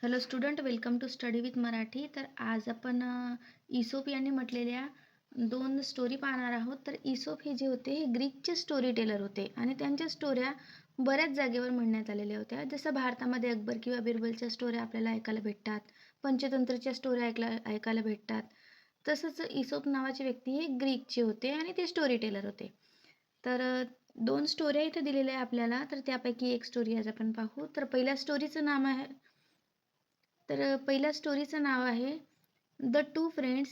Hello student, welcome to study with Marathi. तर आज आपण इसोप यांनी म्हटलेल्या 2 स्टोरी पाहणार आहोत. तर इसोप हे जे होते हे ग्रीकचे स्टोरी टेलर होते आणि त्यांच्या स्टोऱ्या बऱ्याच जागेवर म्हणण्यात आलेल्या होत्या. जसं भारतामध्ये अकबर किंवा बिरबलच्या स्टोऱ्या आपल्याला ऐकायला भेटतात, पंचतंत्रच्या स्टोऱ्या ऐकायला भेटतात. तसंच इसोप नावाचे व्यक्ती हे ग्रीकचे होते आणि ते स्टोरी टेलर होते. तर 2 स्टोऱ्या इथे दिलेल्या आहे आपल्याला. तर त्यापैकी एक स्टोरी आज आपण पाहू. तर पहिल्या स्टोरीचं नाव आहे पहिल्या स्टोरीचं नाव आहे the two friends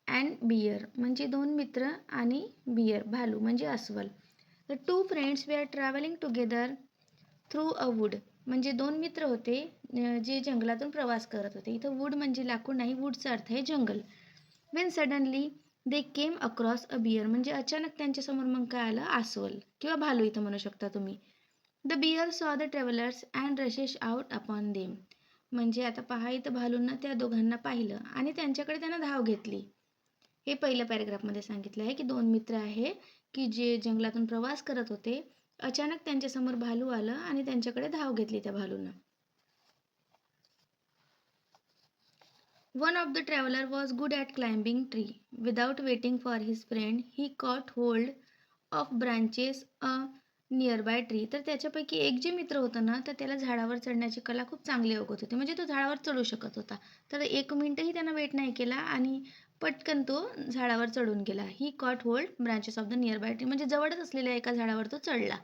and bear, म्हणजे 2 मित्र आणि बियर भालू म्हणजे अस्वल. The two friends were travelling together through a wood, म्हणजे 2 मित्र होते जे जंगलातून प्रवास करत होते. इथं वूड म्हणजे लाकूड नाही, वूडचा अर्थ आहे जंगल. When suddenly they came across a bear, म्हणजे अचानक त्यांच्यासमोर मग काय आलं, अस्वल किंवा भालू इथं म्हणू शकता तुम्ही. द बियर सॉ the travellers and rashes out upon them, म्हणजे आता पहा इथं भालूंना त्या दोघांना पाहिलं आणि त्यांच्याकडे त्यांना धाव घेतली. हे पहिल्या पॅरेग्राफमध्ये सांगितलं आहे की 2 मित्र आहे की जे जंगलातून प्रवास करत होते. अचानक त्यांच्यासमोर भालू आलं आणि त्यांच्याकडे धाव घेतली त्या भालूनं. One of the traveler was good at climbing tree. Without waiting for his friend, he caught hold of branches a nearby tree. तर त्याच्यापैकी एक जे मित्र होता ना, तर त्याला झाडावर चढण्याची कला खूप चांगली अवगत होती. म्हणजे तो झाडावर चढू शकत होता. तर 1 मिनिटही त्यानं वेट नाही केला आणि पटकन तो झाडावर चढून गेला. He caught hold branches of the nearby tree, म्हणजे जवळच असलेल्या एका झाडावर तो चढला.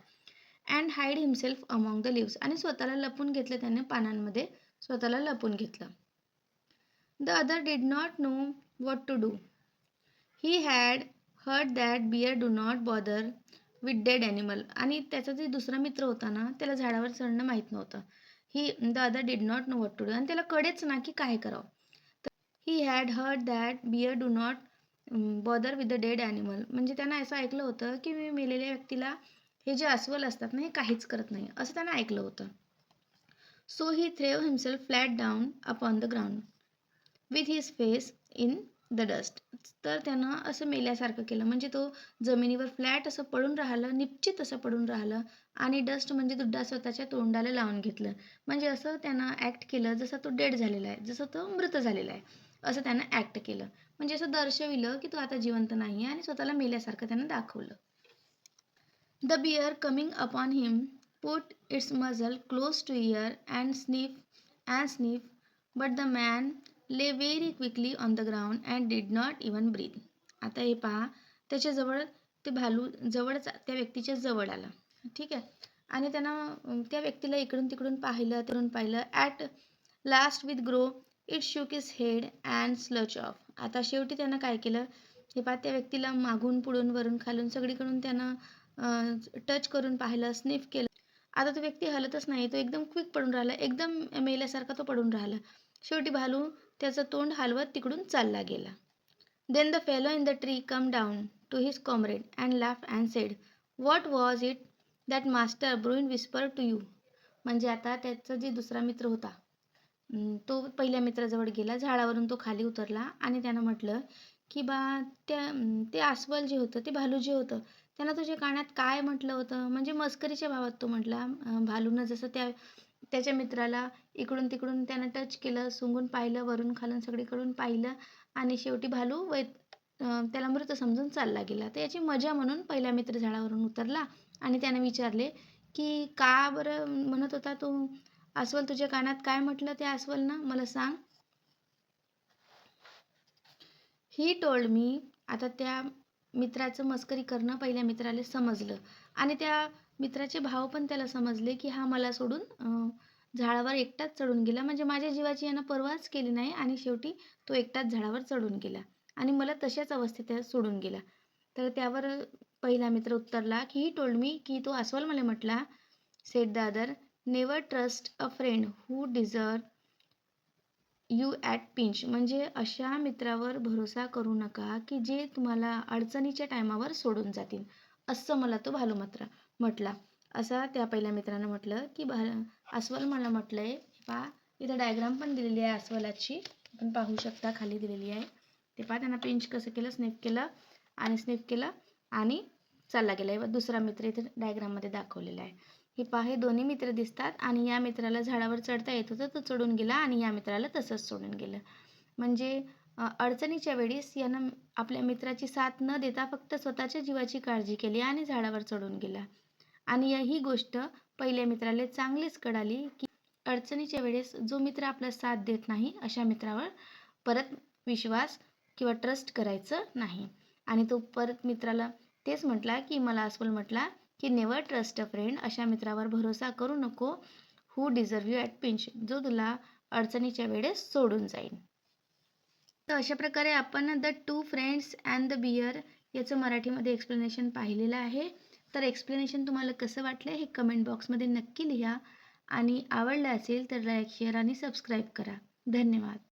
And hide himself among the leaves, आणि स्वतःला लपून घेतलं त्याने, पानांमध्ये स्वतःला लपून घेतलं. The other did not know what to do. He had heard that bear do not bother with dead animal. आणि त्याचा जे दुसरा मित्र होता ना, त्याला झाडावर चढणं माहीत नव्हतं. The other did not know what to do. आणि त्याला कळेच ना की काय करावं. He had heard that bear do not bother with the dead animal. म्हणजे त्यानं असं ऐकलं होतं की मेलेल्या व्यक्तीला हे जे अस्वल असतात ना, हे काहीच करत नाही, असं त्यानं ऐकलं होतं. So he threw himself flat down upon the ground with his face in the dust. तर त्यानं असं मेल्यासारखं केलं, म्हणजे तो जमिनीवर फ्लॅट असं पडून राहिलं, निश्चित असं पडून राहिलं आणि डस्ट म्हणजे दुड्डा स्वतःच्या तोंडाला लावून घेतलं. म्हणजे असं त्यानं ॲक्ट केलं जसं तो डेड झालेला आहे, जसं तो मृत झालेला आहे, असं त्यानं ॲक्ट केलं. म्हणजे असं दर्शविलं की तो आता जिवंत नाही आहे आणि स्वतःला मेल्यासारखं त्यानं दाखवलं. The bear coming upon him put its muzzle close to ear and sniff but the man lay very quickly on the ground and did not even breathe. आता हे पहा, त्याच्याजवळ ते भालू जवळच त्या व्यक्तीच्या जवळ आला, ठीक आहे, आणि त्यानं त्या व्यक्तीला इकडून तिकडून पाहिलं. At last with grow it shook is head and sludge of. आता शेवटी त्यानं काय केलं, हे पहा, त्या व्यक्तीला मागून पुढून वरून खालून सगळीकडून त्यानं टच करून पाहिलं, स्निफ केलं. आता तो व्यक्ती हलतच नाही, तो एकदम क्विक पडून राहिला, एकदम मेल्यासारखा तो पडून राहिला. शेवटी भालू त्याचं तोंड हलवत तिकडून चालला गेला. Then the fellow in the tree come down to his comrade and laugh and said, what was it that master bruin whisper to you. म्हणजे आता त्याचा जे दुसरा मित्र होता, तो पहिल्या मित्राजवळ गेला, झाडावरून तो खाली उतरला आणि त्यानं म्हटलं की बा ते अस्वल जे होतं, ते भालू जे होतं, त्यानं तुझ्या कानात काय म्हटलं होतं. म्हणजे मस्करीच्या भावात तो म्हटला. भालूनं जसं त्याच्या मित्राला इकडून तिकडून त्यानं टच केलं, सुंगून पाहिलं, वरून खालून सगळीकडून पाहिलं आणि शेवटी भालू त्याला मृत समजून चालला गेला. तर याची मजा म्हणून पहिला मित्र झाडावरून उतरला आणि त्यानं विचारले की का बरं म्हणत होता तो अस्वल, तुझ्या कानात काय म्हटलं त्या अस्वलनं, मला सांग. He told me. आता त्या मित्राचं मस्करी करणं पहिल्या मित्राला समजलं आणि त्या मित्राचे भाव पण त्याला समजले की हा मला सोडून झाडावर एकटाच चढून गेला, म्हणजे माझ्या जीवाची यानं पर्वाच केली नाही आणि शेवटी तो एकटाच झाडावर चढून गेला आणि मला तशाच अवस्थेत सोडून गेला. तर त्यावर पहिला मित्र उत्तरला की ही टोल्ड मी, की तो अस्वल मला म्हटला, sed the other, never trust a friend who deserve you at pinch. म्हणजे अशा मित्रावर भरोसा करू नका की जे तुम्हाला अडचणीच्या टायमावर सोडून जातील, असं मला तो भालू मात्र म्हटला. असा त्या पहिल्या मित्रानं म्हटलं की अस्वल मला म्हटलंय. पहा, इथं डायग्राम पण दिलेली आहे अस्वलाची, आपण पाहू शकता, खाली दिलेली आहे. ते पहा, त्यांना पिंच कसं केलं, स्निफ केलं आणि चालला गेला. दुसरा मित्र इथे डायग्राममध्ये दाखवलेला आहे. हे पहा, हे दोन्ही मित्र दिसतात आणि या मित्राला झाडावर चढता येत होतं, तो चढून गेला आणि या मित्राला तसंच सोडून गेलं. म्हणजे अडचणीच्या वेळेस यानं आपल्या मित्राची साथ न देता फक्त स्वतःच्या जीवाची काळजी केली आणि झाडावर चढून गेला. आणि ही गोष्ट पहिल्या मित्राला चांगलीच कळाली, की अडचणीच्या वेळेस जो मित्र आपला साथ देत नाही, अशा मित्रावर परत विश्वास किंवा ट्रस्ट करायचं नाही. आणि तो परत मित्राला तेच म्हटला, की मला अस्वल म्हटला, की नेव्हर ट्रस्ट अ फ्रेंड. अशा मित्रावर भरोसा करू नको, हू डिझर्व यू ॲट पिंच, जो तुला अडचणीच्या वेळेस सोडून जाईल. तर अशा प्रकारे आपण the two friends and the bear याचं मराठीमध्ये एक्सप्लेनेशन पाहिलेलं आहे. तर एक्सप्लेनेशन तुम्हाला कसं वाटलं हे कमेंट बॉक्समध्ये नक्की लिहा आणि आवडलं असेल तर लाईक, शेअर आणि सबस्क्राईब करा. धन्यवाद.